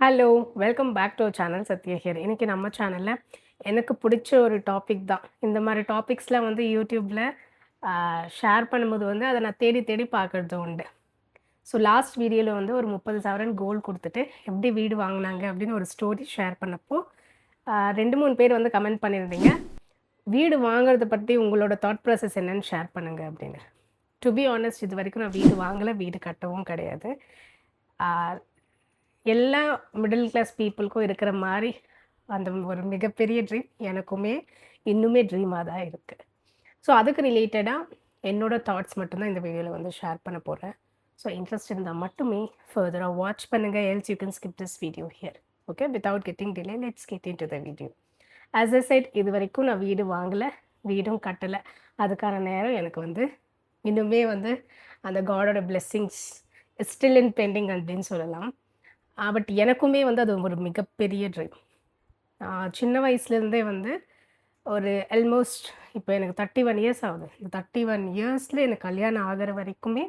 Hello! Welcome back to our channel Sathya here. இன்னைக்கு நம்ம சேனல்ல எனக்கு பிடிச்ச ஒரு டாபிக் தான். இந்த மாரி டாபிக்ஸ்லாம் வந்து யூடியூப்ல ஷேர் பண்ணும்போது வந்து அத நான் தேடி தேடி பார்க்கறது உண்டு. ஸோ லாஸ்ட் வீடியோல வந்து ஒரு 30,000 கோல்ட் குடுத்துட்டு எப்படி வீடு வாங்குனாங்க அப்படின்னு ஒரு ஸ்டோரி ஷேர் பண்ணப்போ, 2, 3 பேர் வந்து கமெண்ட் பண்ணியிருந்தீங்க. வீடு வாங்குறத பத்தி உங்களோட தாட் ப்ராசஸ் என்னன்னு ஷேர் பண்ணுங்க அப்படின்னு. டு பி ஹானஸ்ட் இதுவரைக்கும் நான் வீடு வாங்கல, வீடு கட்டவும் கிடையாது. ஆ எல்லா மிடில் கிளாஸ் பீப்புளுக்கும் இருக்கிற மாரி, அந்த ஒரு மிகப்பெரிய ட்ரீம் எனக்குமே இன்னுமே ட்ரீமா தான் இருக்கு. ஸோ அதுக்கு ரிலேட்டடா என்னோட தாட்ஸ் மட்டும் தான் இந்த வீடியோல வந்து ஷேர் பண்ண போறேன். ஸோ இன்ட்ரெஸ்ட் இருந்தா மட்டுமே ஃபர்தரா வாட்ச் பண்ணுங்க. Else you can skip this video here. Okay. Without getting delay let's get into the video. As I set இதுவரைக்கும் நான் வீடு வாங்கல, வீடும் கட்டல. அதுக்கான நேரம் எனக்கு வந்து இன்னுமே வந்து அந்த காடோட பிளெஸ்ஸிங்ஸ் ஸ்டில் இன் பெண்டிங் அப்படின்னு சொல்லலாம். பட் எனக்குமே வந்து அது ஒரு மிகப்பெரிய ட்ரீம். சின்ன வயசுலேருந்தே வந்து ஒரு ஆல்மோஸ்ட் இப்போ எனக்கு 31 இயர்ஸ் ஆகுது. இந்த 31 இயர்ஸில் எனக்கு கல்யாணம் ஆகிற வரைக்குமே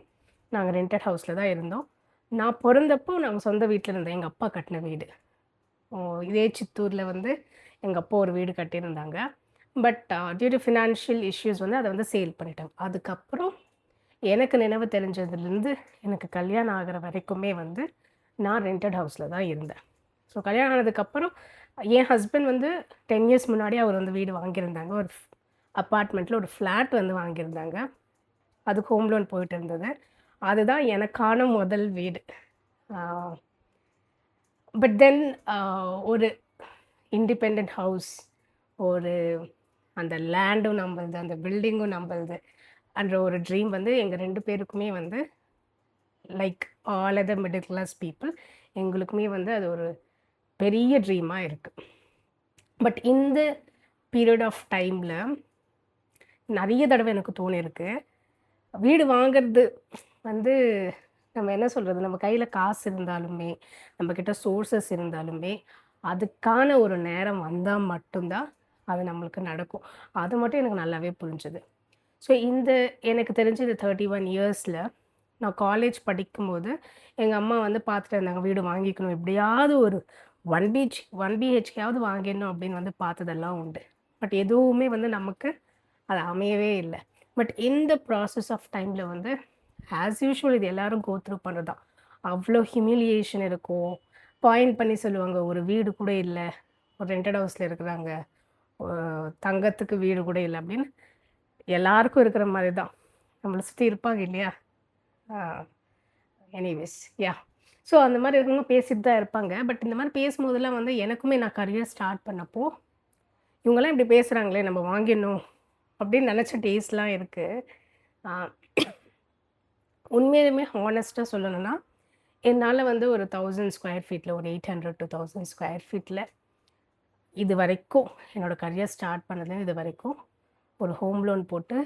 நாங்கள் ரெண்டட் ஹவுஸில் தான் இருந்தோம். நான் பிறந்தப்போ நாங்கள் சொந்த வீட்டில் இருந்தோம். எங்கள் அப்பா கட்டின வீடு. இதே சித்தூரில் வந்து எங்கள் அப்பா ஒரு வீடு கட்டியிருந்தாங்க. But due to financial issues வந்து அதை வந்து சேல் பண்ணிட்டாங்க. அதுக்கப்புறம் எனக்கு நினைவு தெரிஞ்சதுலேருந்து எனக்கு கல்யாணம் ஆகிற வரைக்குமே வந்து நான் ரெண்டட் ஹவுஸில் தான் இருந்தேன். ஸோ கல்யாணம் ஆனதுக்கப்புறம் என் ஹஸ்பண்ட் வந்து 10 இயர்ஸ் முன்னாடி அவர் வந்து வீடு வாங்கியிருந்தாங்க. ஒரு அப்பார்ட்மெண்ட்டில் ஒரு ஃப்ளாட் வந்து வாங்கியிருந்தாங்க. அதுக்கு ஹோம் லோன் போயிட்டு இருந்தது. அதுதான் எனக்கான முதல் வீடு. பட் தென் ஒரு இண்டிபெண்டன்ட் ஹவுஸ், ஒரு அந்த லேண்டும் நம்பளுது, அந்த பில்டிங்கும் நம்பளுது என்ற ஒரு ட்ரீம் வந்து எங்கள் 2 பேருக்குமே வந்து like all other middle class people எங்களுக்குமே வந்து அது ஒரு பெரிய ட்ரீமாக இருக்குது. பட் இந்த பீரியட் ஆஃப் டைமில் நிறைய தடவை எனக்கு தோணியிருக்கு. வீடு வாங்கிறது வந்து நம்ம என்ன சொல்கிறது, நம்ம கையில் காசு இருந்தாலுமே, நம்மக்கிட்ட சோர்சஸ் இருந்தாலுமே, அதுக்கான ஒரு நேரம் வந்தால் மட்டும்தான் அது நம்மளுக்கு நடக்கும். அது மட்டும் எனக்கு நல்லாவே புரிஞ்சுது. ஸோ எனக்கு தெரிஞ்சு இந்த 31 இயர்ஸில் நான் காலேஜ் படிக்கும்போது எங்கள் அம்மா வந்து பார்த்துட்டு இருந்தாங்க, வீடு வாங்கிக்கணும் எப்படியாவது ஒரு 1 பிஹெச்கேயாவது வாங்கிடணும் அப்படின்னு வந்து பார்த்ததெல்லாம் உண்டு. பட் எதுவுமே வந்து நமக்கு அது அமையவே இல்லை. பட் இந்த ப்ராசஸ் ஆஃப் டைமில் வந்து ஆஸ் யூஷுவல் இது எல்லோரும் கோ த்ரூ பண்ணுறது தான். அவ்வளோ ஹியூமிலியேஷன் இருக்கும். பாயிண்ட் பண்ணி சொல்லுவாங்க, ஒரு வீடு கூட இல்லை, ஒரு ரெண்டட் ஹவுஸில் இருக்கிறாங்க, தங்கத்துக்கு வீடு கூட இல்லை அப்படின்னு எல்லாருக்கும் இருக்கிற மாதிரி தான் நம்மளை சுற்றி இருப்பாங்க இல்லையா. எனிவேஸ் யா. ஸோ அந்த மாதிரி இருக்கவங்க பேசிட்டு தான் இருப்பாங்க. பட் இந்த மாதிரி பேசும்போதெல்லாம் வந்து எனக்குமே நான் கரியர் ஸ்டார்ட் பண்ணப்போ இவங்கெல்லாம் இப்படி பேசுகிறாங்களே நம்ம வாங்கிடணும் அப்படின்னு நினச்ச டேஸ்லாம் இருக்குது. உண்மையிலுமே ஹானஸ்ட்டாக சொல்லணும்னா என்னால் வந்து ஒரு 1000 ஸ்கொயர் ஃபீட்டில், ஒரு 800 to 1000 ஸ்கொயர் ஃபீட்டில் இது வரைக்கும் என்னோடய கரியர் ஸ்டார்ட் பண்ணதுலேருந்து இது வரைக்கும் ஒரு ஹோம் லோன் போட்டு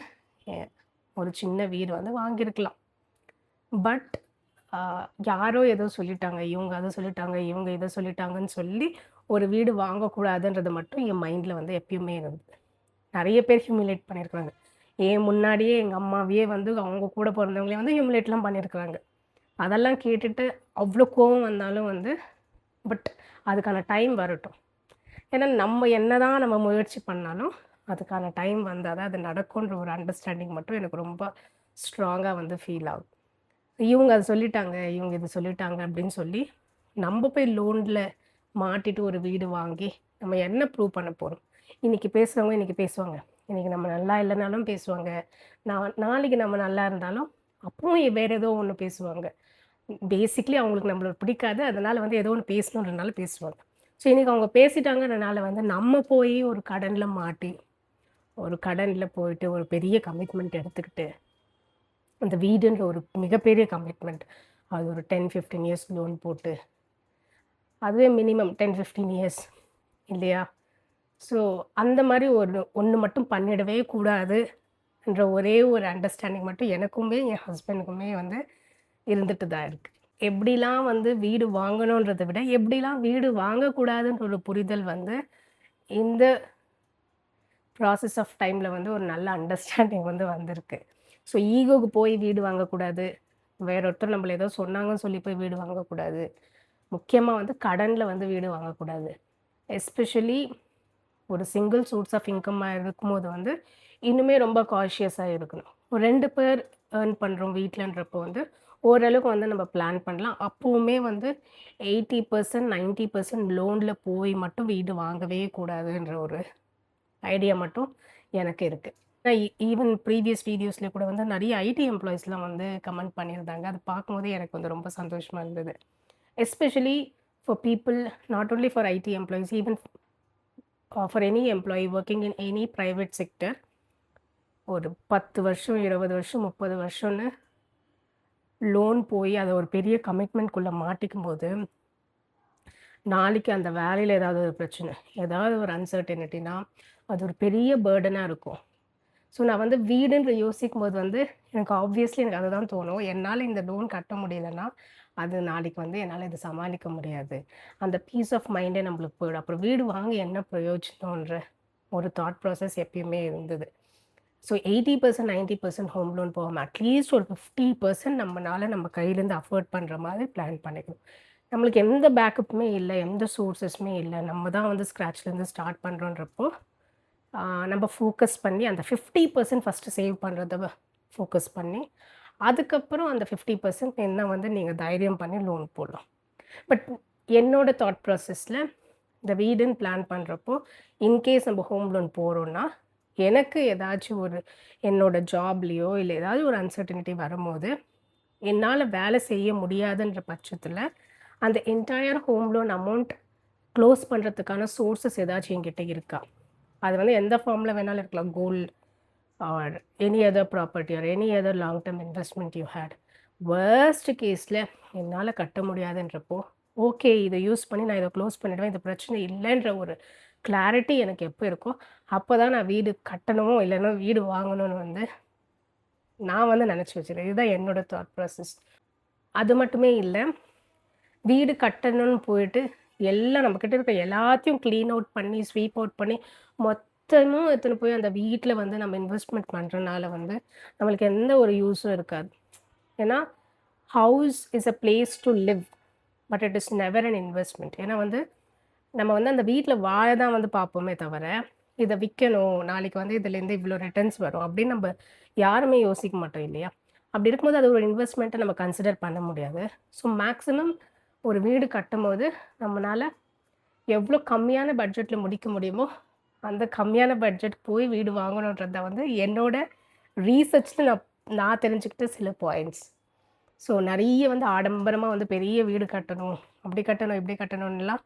ஒரு சின்ன வீடு வந்து வாங்கியிருக்கலாம். பட் யாரோ ஏதோ சொல்லிட்டாங்க, இவங்க அதை சொல்லிட்டாங்க, இவங்க இதை சொல்லிட்டாங்கன்னு சொல்லி ஒரு வீடு வாங்கக்கூடாதுன்றது மட்டும் என் மைண்டில் வந்து எப்பயுமே இருந்தது. நிறைய பேர் ஹியூமிலேட் பண்ணியிருக்கிறாங்க. ஏன் முன்னாடியே எங்கள் அம்மாவையே வந்து அவங்க கூட பிறந்தவங்களே வந்து ஹியூமிலேட்லாம் பண்ணியிருக்கிறாங்க. அதெல்லாம் கேட்டுட்டு அவ்வளோ கோவம் வந்தாலும் வந்து பட் அதுக்கான டைம் வரட்டும். ஏன்னா நம்ம முயற்சி பண்ணாலும் அதுக்கான டைம் வந்தால் தான் அது நடக்குன்ற ஒரு அண்டர்ஸ்டாண்டிங் மட்டும் எனக்கு ரொம்ப ஸ்ட்ராங்காக வந்து ஃபீல் ஆகும். இவங்க அதை சொல்லிட்டாங்க, இவங்க இது சொல்லிட்டாங்க அப்படின்னு சொல்லி நம்ம போய் லோனில் மாட்டிட்டு ஒரு வீடு வாங்கி நம்ம என்ன ப்ரூவ் பண்ண போகிறோம்? இன்றைக்கி பேசுகிறவங்க இன்றைக்கி பேசுவாங்க, இன்றைக்கி நம்ம நல்லா இல்லைனாலும் பேசுவாங்க, நாளைக்கு நம்ம நல்லா இருந்தாலும் அப்பவும் வேறு ஏதோ ஒன்று பேசுவாங்க. பேசிக்லி அவங்களுக்கு நம்மள பிடிக்காது, அதனால் வந்து ஏதோ ஒன்று பேசணுன்றனால பேசுவாங்க. ஸோ இன்றைக்கி அவங்க பேசிட்டாங்கன்றனால வந்து நம்ம போய் ஒரு கடனில் மாட்டி, ஒரு கடனில் போயிட்டு ஒரு பெரிய கமிட்மெண்ட் எடுத்துக்கிட்டு அந்த வீடுன்ற ஒரு மிகப்பெரிய கமிட்மெண்ட், அது ஒரு 10-15 இயர்ஸ் லோன் போட்டு அதுவே மினிமம் 10-15 இயர்ஸ் இல்லையா. ஸோ அந்த மாதிரி ஒன்று மட்டும் பண்ணிடவே கூடாது என்ற ஒரே ஒரு அண்டர்ஸ்டாண்டிங் மட்டும் எனக்குமே என் ஹஸ்பண்டுக்குமே வந்து இருந்துட்டு தான் இருக்குது. எப்படிலாம் வந்து வீடு வாங்கணுன்றதை விட எப்படிலாம் வீடு வாங்கக்கூடாதுன்ற ஒரு புரிதல் வந்து இந்த ப்ராசஸ் ஆஃப் டைமில் வந்து ஒரு நல்ல அண்டர்ஸ்டாண்டிங் வந்து வந்திருக்கு. ஸோ ஈகோவுக்கு போய் வீடு வாங்கக்கூடாது, வேற ஒருத்தர் நம்மள ஏதோ சொன்னாங்கன்னு சொல்லி போய் வீடு வாங்கக்கூடாது, முக்கியமா வந்து கடன்ல வந்து வீடு வாங்கக்கூடாது. எஸ்பெஷலி ஒரு சிங்கிள் சோர்ஸ் ஆஃப் இன்கம்மா இருக்கும்போது வந்து, இன்னுமே ரொம்ப காஷியஸா இருக்கணும். ஒரு 2 பேர் ஏர்ன் பண்றோம் வீட்லன்றப்போ வந்து, ஓரளவுக்கு வந்து நம்ம பிளான் பண்ணலாம். அப்பவுமே வந்து 80% 90% லோன்ல போய் மட்டும் வீடு வாங்கவே கூடாதுன்ற ஒரு ஐடியா மட்டும் எனக்கு இருக்கு. ஈவன் ப்ரீவியஸ் வீடியோஸ்ல கூட வந்து நெறைய ஐடி எம்ப்ளாயீஸ்லாம் வந்து கமெண்ட் பண்ணியிருந்தாங்க. அது பார்க்கும்போதே எனக்கு வந்து ரொம்ப சந்தோஷமா இருந்தது. Especially for people not only for IT employees even for any employee working in any private sector ஒரு 10 வருஷம், 20 வருஷம், 30 வருஷம்னு லோன் போய் அத ஒரு பெரிய கமிட்மெண்ட்குள்ள மாட்டிக்கும்போது, நாளைக்கு அந்த வேலையில ஏதாவது ஒரு பிரச்சனை, ஏதாவது ஒரு அன்சர்டனிட்டினா, அது ஒரு பெரிய பர்டனா இருக்கும். ஸோ நான் வந்து வீடுன்ற யோசிக்கும்போது வந்து, எனக்கு ஆப்வியஸ்லி எனக்கு அதுதான் தோணும். என்னால இந்த லோன் கட்ட முடியலன்னா, அது நாளைக்கு வந்து என்னால இத சமாளிக்க முடியாது. அந்த பீஸ் ஆஃப் மைண்டே நம்மளுக்கு போயிடும். அப்புறம் வீடு வாங்கி என்ன பிரயோஜனம்ன்ற ஒரு தாட் ப்ராசஸ் எப்பயுமே இருந்தது. ஸோ 80% 90% ஹோம் லோன் போகாம, அட்லீஸ்ட் ஒரு 50% நம்மனால நம்ம கையிலேருந்து அஃபோர்ட் பண்ற மாதிரி பிளான் பண்ணிக்கணும். நம்மளுக்கு எந்த பேக்கப்புமே இல்ல, எந்த சோர்ஸஸுமே இல்ல. நம்ம தான் வந்து ஸ்க்ராட்ச்லேருந்து ஸ்டார்ட் பண்றோன்றப்போ, நம்ம ஃபோக்கஸ் பண்ணி அந்த 50% ஃபர்ஸ்ட்டு சேவ் பண்றத ஃபோக்கஸ் பண்ணி, அதுக்கப்புறம் அந்த 50% என்ன வந்து நீங்க தைரியம் பண்ணி லோன் போடலாம். பட் என்னோட தாட் ப்ராசஸ்ல இந்த வீடுன்னு பிளான் பண்றப்போ, இன்கேஸ் நம்ம ஹோம் லோன் போறோம்னா, எனக்கு ஏதாச்சும் ஒரு என்னோட ஜாப்லயோ, இல்ல ஏதாவது ஒரு அன்சர்டனிட்டி வரும்போது, என்னால வேலை செய்ய முடியாதுன்ற பட்சத்தில, அந்த entire home loan amount close பண்றதுக்கான சோர்ஸஸ் ஏதாச்சும் என்கிட்ட இருக்கா? அது வந்து எந்த ஃபார்ம்ல வேணாலும் இருக்கலாம். Gold or any other property or any other long term investment you had. Worst கேஸ்ல என்னால கட்ட முடியாதுன்றப்போ, ஓகே இத யூஸ் பண்ணி நான் இத க்ளோஸ் பண்ணிடுவேன். இது பிரச்சனை இல்லன்ற ஒரு கிளாரிட்டி எனக்கு எப்ப இருக்கோ, அப்பதான் நான் வீடு கட்டணும், இல்லன்னா வீடு வாங்கணும்னு வந்து நான் வந்து நெனச்சு வச்சிருக்கேன். இதுதான் என்னோட தாட் ப்ராசஸ். அது மட்டுமே இல்ல, வீடு கட்டணும்னு போயிட்டு, எல்லாம் நம்மகிட்ட இருக்க எல்லாத்தையும் கிளீன் அவுட் பண்ணி, ஸ்வீப் அவுட் பண்ணி, மொத்தமும் எடுத்துன்னு போய் அந்த வீட்ல வந்து நம்ம இன்வெஸ்ட்மென்ட் பண்றனால வந்து, நம்மளுக்கு எந்த ஒரு யூஸும் இருக்காது. ஏன்னா, house is a place to live. But it is never an investment. ஏன்னா வந்து, நம்ம வந்து அந்த வீட்ல வாழ தான் வந்து பார்ப்போமே தவிர, இத விக்கணும், நாளைக்கு வந்து இதுலேருந்து இவ்ளோ ரிட்டர்ன்ஸ் வரும் அப்படின்னு நம்ப யாருமே யோசிக்க மாட்டோம் இல்லையா? அப்படி இருக்கும்போது அது ஒரு இன்வெஸ்ட்மெண்ட்ட நம்ம கன்சிடர் பண்ண முடியாது. ஸோ மேக்ஸிமம் ஒரு வீடு கட்டும்போது, நம்மனால எவ்ளோ கம்மியான பட்ஜெட்ல முடிக்க முடியுமோ, அந்த கம்மியான பட்ஜெட் போய் வீடு வாங்கணுன்றது தான் வந்து என்னோட ரீசர்ச்ல நான் தெரிஞ்சுக்கிட்ட சில பாயிண்ட்ஸ். ஸோ நெறைய வந்து ஆடம்பரமா வந்து பெரிய வீடு கட்டணும், அப்படி கட்டணும், இப்படி கட்டணும்லாம்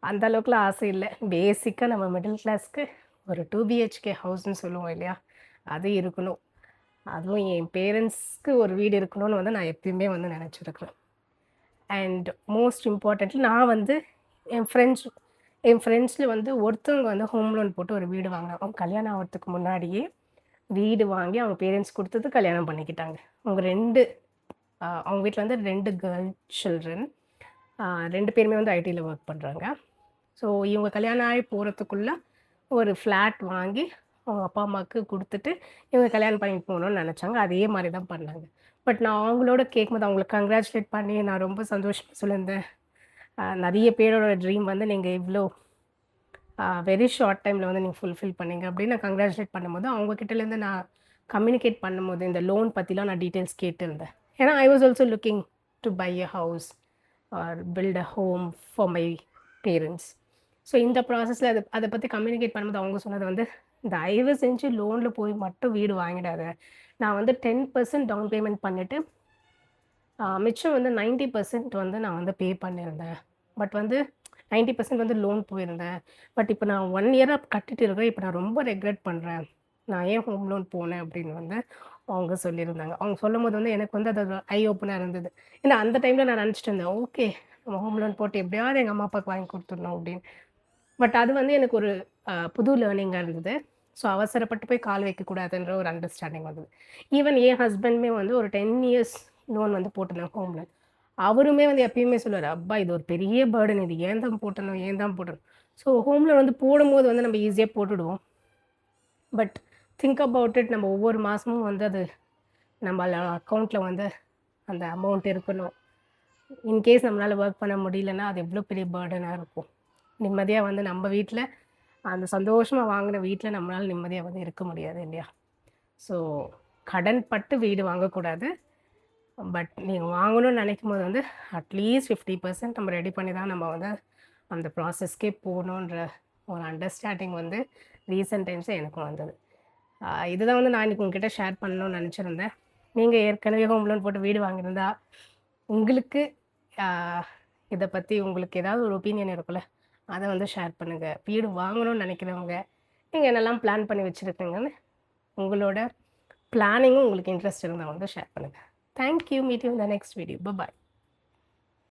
அந்த அளவுக்குலாம் ஆசை இல்ல. பேசிக்கா நம்ம மிடில் கிளாஸ்க்கு ஒரு 2 பிஹெச்கே ஹவுஸ்ன்னு சொல்லுவோம் இல்லையா? அது இருக்கணும். அதுவும் என் பேரண்ட்ஸ்க்கு ஒரு வீடு இருக்கணும்னு வந்து நான் எப்பயுமே வந்து நெனச்சிருக்கிறேன். அண்ட் மோஸ்ட் இம்பார்ட்டன்ட்லி நான் வந்து என் ஃப்ரெண்ட்ஸ் என் ஃப்ரெண்ட்ஸ்ல வந்து ஒருத்தவங்க வந்து ஹோம் லோன் போட்டு ஒரு வீடு வாங்குனாங்க. அவங்க கல்யாணம் ஆவறதுக்கு முன்னாடியே வீடு வாங்கி அவங்க பேரண்ட்ஸ் குடுத்தது கல்யாணம் பண்ணிக்கிட்டாங்க. அவங்க 2 அவங்க வீட்ல வந்து 2 கேர்ள் சில்ட்ரன். 2 பேருமே வந்து ஐடில ஒர்க் பண்றாங்க. ஸோ இவங்க கல்யாணம் ஆகி போறதுக்குள்ள ஒரு ஃப்ளாட் வாங்கி அவங்க அப்பா, அம்மாவுக்கு குடுத்துட்டு, இவங்க கல்யாணம் பண்ணிட்டு போணும்னு நெனச்சாங்க. அதே மாரி தான் பண்ணாங்க. பட் நான் அவங்களோட கேட்கும்போது அவங்கள கங்கிராச்சுலேட் பண்ணி நான் ரொம்ப சந்தோஷமா சொல்லியிருந்தேன். நெறைய பேரோட ட்ரீம் வந்து நீங்க இவ்ளோ வெரி ஷார்ட் டைம்ல வந்து நீங்க ஃபுல்ஃபில் பண்ணீங்க அப்படின்னு நான் கங்கிராச்சுலேட் பண்ணும்போது, அவங்க கிட்டலேருந்து நான் கம்யூனிகேட் பண்ணும்போது, இந்த லோன் பத்திலாம் நான் டீட்டெயில்ஸ் கேட்டிருந்தேன். ஏன்னா I was also looking to buy a house or build a home for my parents. So இந்த ப்ராசஸ்ல அத பத்தி கம்யூனிகேட் பண்ணும்போது அவங்க சொன்னது வந்து, "தயவு செஞ்சு லோன்ல போய் மட்டும் வீடு வாங்கிடாத. நான் வந்து 10% டவுன் பேமெண்ட் பண்ணிட்டு, மிச்சம் வந்து 90% வந்து நான் வந்து பே பண்ணியிருந்தேன். பட் வந்து 90% வந்து லோன் போயிருந்தேன். பட் இப்ப நான் 1 இயரா கட்டிட்டு இருக்கேன். இப்ப நான் ரொம்ப ரெக்ரெட் பண்றேன். நான் ஏன் ஹோம் லோன் போனேன்?" அப்படின்னு வந்து அவங்க சொல்லியிருந்தாங்க. அவங்க சொல்லும்போது வந்து எனக்கு வந்து அது ஒரு ஐ ஓப்பனா இருந்தது. ஏன்னா அந்த டைம்ல நான் நெனச்சுட்டு இருந்தேன், "ஓகே நம்ம ஹோம் லோன் போட்டு எப்படியாவது எங்க அம்மா, அப்பாவுக்கு வாங்கி குடுத்துடணும்" அப்படின்னு. பட் அது வந்து எனக்கு ஒரு புது லேர்னிங்கா இருந்தது. ஸோ அவசரப்பட்டு போய் கால் வைக்கக்கூடாதுன்ற ஒரு அண்டர்ஸ்டாண்டிங் வந்தது. ஈவன் என் ஹஸ்பண்டுமே வந்து ஒரு 10 இயர்ஸ் லோன் வந்து போட்டிருந்தாங்க ஹோம் லோன். அவருமே வந்து எப்பயுமே சொல்லுவாரு, "அப்பா இது ஒரு பெரிய பர்டன் இது. ஏன் தான் போட்டணும்? ஏன் தான் போட்டணும்?" ஸோ ஹோம் லோன் வந்து போடும்போது வந்து நம்ம ஈஸியா போட்டுடுவோம். பட் திங்க் அபவுட் இட் நம்ம ஒவ்வொரு மாசமும் வந்து அது நம்மள அக்கவுண்ட்ல வந்து அந்த அமௌண்ட் இருக்கணும். இன்கேஸ் நம்மளால் ஒர்க் பண்ண முடியலன்னா அது எவ்வளோ பெரிய பேர்டனாக இருக்கும். நிம்மதியாக வந்து நம்ம வீட்டில் அந்த சந்தோஷமாக வாங்கின வீட்டில் நம்மளால் நிம்மதியாக வந்து இருக்க முடியாது இல்லையா? ஸோ கடன் பட்டு வீடு வாங்கக்கூடாது. பட் நீங்கள் வாங்கணும்னு நினைக்கும்போது வந்து அட்லீஸ்ட் 50% நம்ம ரெடி பண்ணி தான் நம்ம வந்து அந்த ப்ராசஸ்க்கே போகணுன்ற ஒரு அண்டர்ஸ்டாண்டிங் வந்து ரீசெண்ட் டைம்ஸில் எனக்கும் வந்தது. இதுதான் வந்து நான் இன்றைக்கி உங்ககிட்ட ஷேர் பண்ணணும்னு நினச்சிருந்தேன். நீங்கள் ஏற்கனவே ஹோம் லோன் போட்டு வீடு வாங்கியிருந்தா உங்களுக்கு இதை பற்றி உங்களுக்கு ஏதாவது ஒரு ஒப்பீனியன் இருக்குல்ல, அதை வந்து ஷேர் பண்ணுங்கள். வீடு வாங்கணும்னு நினைக்கிறவங்க நீங்கள் என்னெல்லாம் பிளான் பண்ணி வச்சுருக்கீங்கன்னு உங்களோட பிளானிங்கும் உங்களுக்கு இன்ட்ரெஸ்ட் இருந்தால் வந்து ஷேர் பண்ணுங்கள். Thank you. Meet you in the next video. Bye.